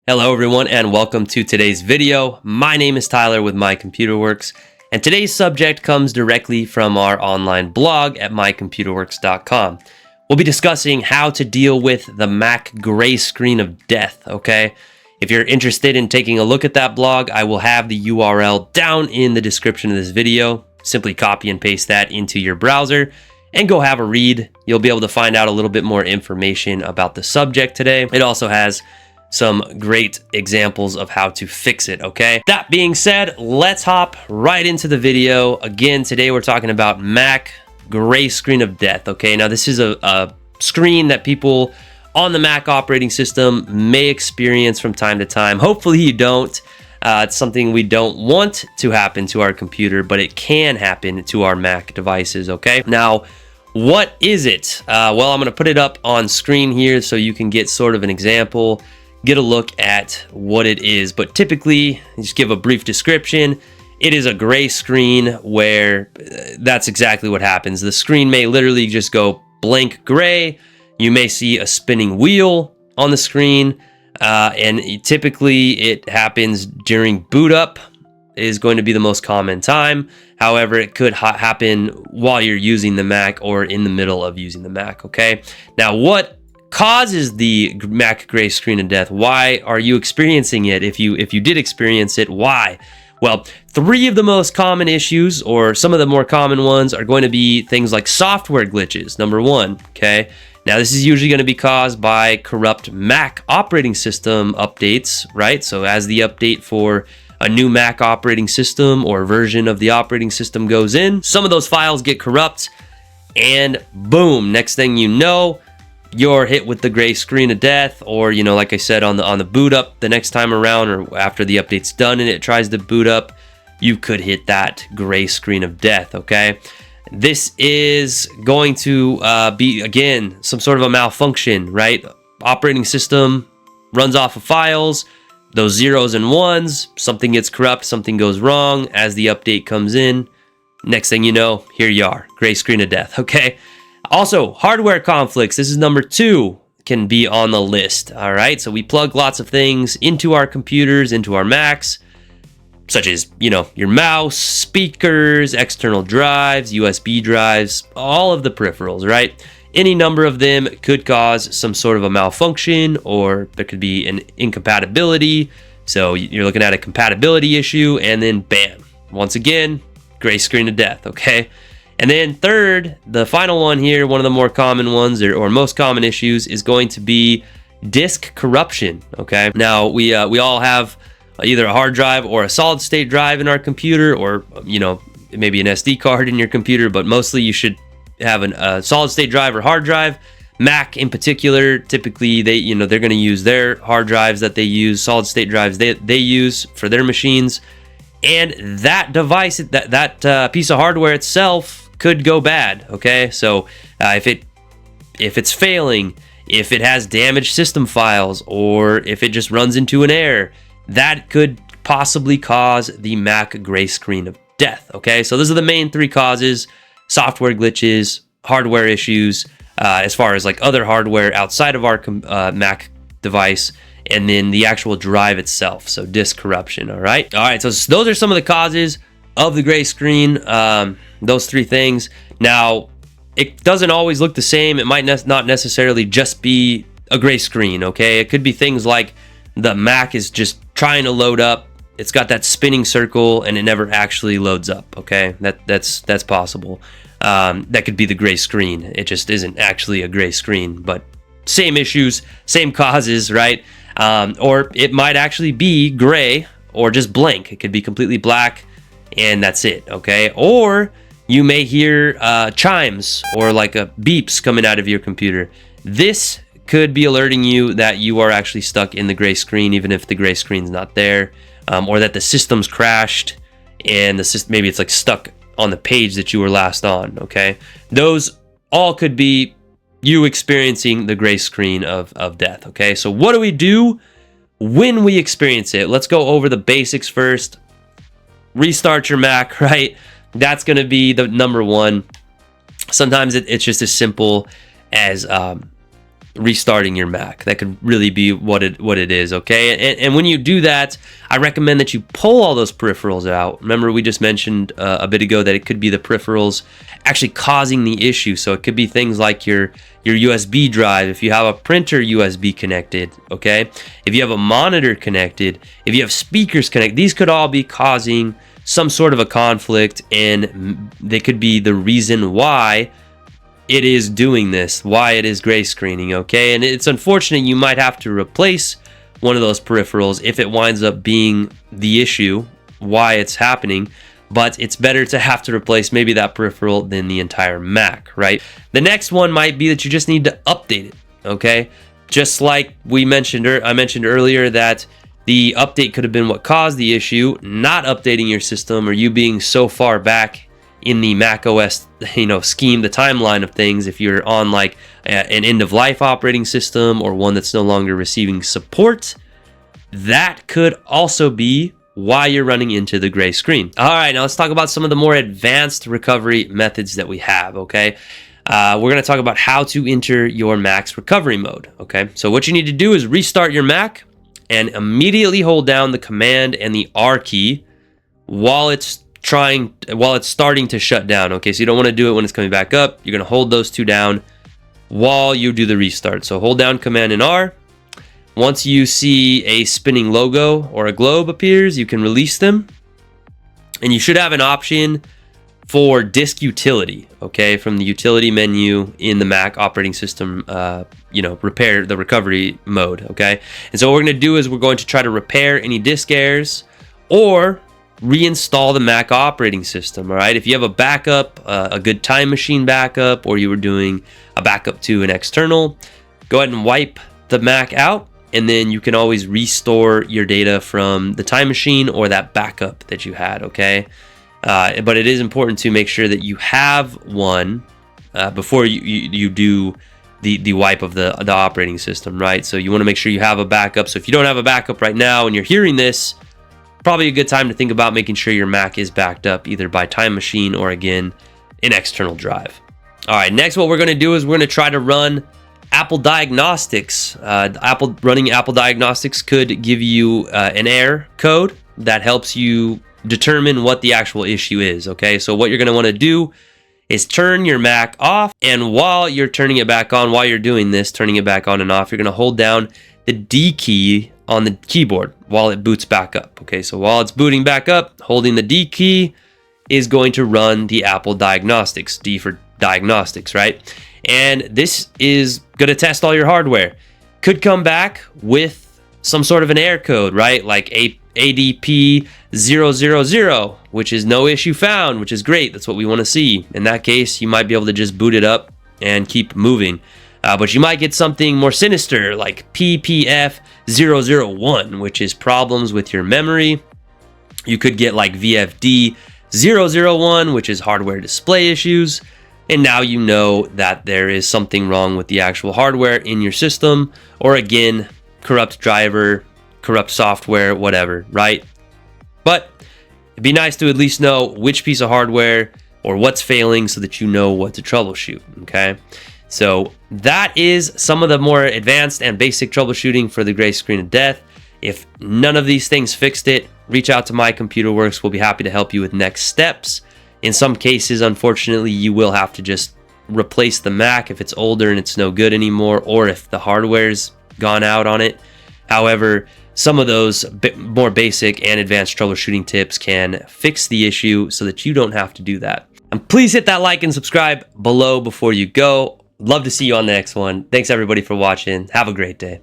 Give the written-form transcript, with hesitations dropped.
Hello everyone and welcome to today's video. My name is Tyler with MyComputerworks, and today's subject comes directly from our online blog at mycomputerworks.com. We'll be discussing how to deal with the Mac gray screen of death, okay? If you're interested in taking a look at that blog, I will have the URL down in the description of this video. Simply copy and paste that into your browser and go have a read. You'll be able to find out a little bit more information about the subject today. It also has some great examples of how to fix it, okay? That being said, let's hop right into the video. Again, today we're talking about Mac gray screen of death, okay? Now, this is a screen that people on the Mac operating system may experience from time to time. Hopefully you don't. It's something we don't want to happen to our computer, but it can happen to our Mac devices, okay? Now, what is it? Well, I'm gonna put it up on screen here so you can get sort of an example, get a look at what it is. But typically, just give a brief description. It is a gray screen where that's exactly what happens. The screen may literally just go blank gray. You may see a spinning wheel on the screen, and typically it happens during boot up is going to be the most common time. However, it could happen while you're using the Mac or in the middle of using the Mac, okay? Now, what causes the Mac gray screen of death? Why are you experiencing it? If you did experience it, why? Well, three of the most common issues, or some of the more common ones, are going to be things like software glitches, number one, okay? Now, this is usually going to be caused by corrupt Mac operating system updates, right? So as the update for a new Mac operating system or version of the operating system goes in, some of those files get corrupt, and boom, next thing you know, you're hit with the gray screen of death. Or, you know, like I said, on the boot up the next time around, or after the update's done and it tries to boot up, you could hit that gray screen of death, okay? This is going to be, again, some sort of a malfunction, right? Operating system runs off of files, those zeros and ones, something gets corrupt, something goes wrong as the update comes in. Next thing you know, here you are, gray screen of death, okay? Also, hardware conflicts. This is number two, can be on the list, all right? So we plug lots of things into our computers, into our Macs, such as, you know, your mouse, speakers, external drives, USB drives, all of the peripherals, right? Any number of them could cause some sort of a malfunction, or there could be an incompatibility. So you're looking at a compatibility issue, and then bam, once again, gray screen of death, okay? And then third, the final one here, one of the more common ones, or most common issues, is going to be disk corruption, okay? Now, we all have either a hard drive or a solid state drive in our computer, or, you know, maybe an SD card in your computer, but mostly you should have a solid state drive or hard drive. Mac in particular, typically they're going to use their hard drives that they use, solid state drives they use for their machines. And that device, that piece of hardware itself could go bad, okay? So if it's failing, if it has damaged system files, or if it just runs into an error, that could possibly cause the Mac gray screen of death, okay? So those are the main three causes: software glitches, hardware issues, as far as like other hardware outside of our Mac device, and then the actual drive itself, so disk corruption, all right? All right, so those are some of the causes of the gray screen, those three things. Now, it doesn't always look the same. It might not necessarily just be a gray screen, okay? It could be things like the Mac is just trying to load up. It's got that spinning circle and it never actually loads up, okay? That's possible. That could be the gray screen. It just isn't actually a gray screen, but same issues, same causes, right? Or it might actually be gray or just blank. It could be completely black and that's it, okay? Or you may hear chimes or like beeps coming out of your computer. This could be alerting you that you are actually stuck in the gray screen, even if the gray screen's not there, or that the system's crashed and the system, maybe it's like stuck on the page that you were last on, okay? Those all could be you experiencing the gray screen of death, okay? So what do we do when we experience it? Let's go over the basics first. Restart your Mac, right? That's going to be the number one. Sometimes it's just as simple as restarting your Mac. That could really be what it is, okay? And when you do that, I recommend that you pull all those peripherals out. Remember, we just mentioned a bit ago that it could be the peripherals actually causing the issue. So it could be things like your USB drive, if you have a printer USB connected, okay? If you have a monitor connected, if you have speakers connected, these could all be causing some sort of a conflict, and they could be the reason why it is doing this, why it is gray screening, okay? And it's unfortunate you might have to replace one of those peripherals if it winds up being the issue, why it's happening, but it's better to have to replace maybe that peripheral than the entire Mac, right? The next one might be that you just need to update it, okay? Just like I mentioned earlier that the update could have been what caused the issue, not updating your system or you being so far back in the Mac OS, scheme, the timeline of things. If you're on like an end-of-life operating system or one that's no longer receiving support, that could also be why you're running into the gray screen. All right, now let's talk about some of the more advanced recovery methods that we have, okay? We're going to talk about how to enter your Mac's recovery mode, okay? So what you need to do is restart your Mac and immediately hold down the Command and the R key while it's starting to shut down, okay? So you don't want to do it when it's coming back up. You're going to hold those two down while you do the restart. So hold down Command and R. Once you see a spinning logo or a globe appears, you can release them. And you should have an option for disk utility, okay, from the utility menu in the Mac operating system, repair the recovery mode, okay? And so what we're going to do is we're going to try to repair any disk errors or reinstall the Mac operating system. All right, if you have a backup, a good time machine backup, or you were doing a backup to an external, go ahead and wipe the Mac out, and then you can always restore your data from the time machine or that backup that you had, okay? But it is important to make sure that you have one before you do the wipe of the operating system, right? So you want to make sure you have a backup. So if you don't have a backup right now and you're hearing this, probably a good time to think about making sure your Mac is backed up either by time machine or, again, an external drive. All right, next what we're going to do is we're going to try to run Apple Diagnostics. Running Apple Diagnostics could give you an error code that helps you determine what the actual issue is, okay? So what you're going to want to do is turn your Mac off, and while you're turning it back on, while you're doing this, turning it back on and off, you're going to hold down the D key on the keyboard while it boots back up, okay? So while it's booting back up, holding the D key is going to run the Apple Diagnostics, D for diagnostics, right? And this is going to test all your hardware. Could come back with some sort of an error code, right? Like ADP 000, which is no issue found, which is great. That's what we want to see. In that case, you might be able to just boot it up and keep moving. But you might get something more sinister like PPF 001, which is problems with your memory. You could get like VFD 001, which is hardware display issues. And now you know that there is something wrong with the actual hardware in your system, or again, corrupt driver, corrupt software, whatever, right? But it'd be nice to at least know which piece of hardware or what's failing so that you know what to troubleshoot, okay? So that is some of the more advanced and basic troubleshooting for the gray screen of death. If none of these things fixed it, reach out to My Computer Works. We'll be happy to help you with next steps. In some cases, unfortunately, you will have to just replace the Mac if it's older and it's no good anymore, or if the hardware's gone out on it. However, some of those more basic and advanced troubleshooting tips can fix the issue so that you don't have to do that. And please hit that like and subscribe below before you go. Love to see you on the next one. Thanks everybody for watching. Have a great day.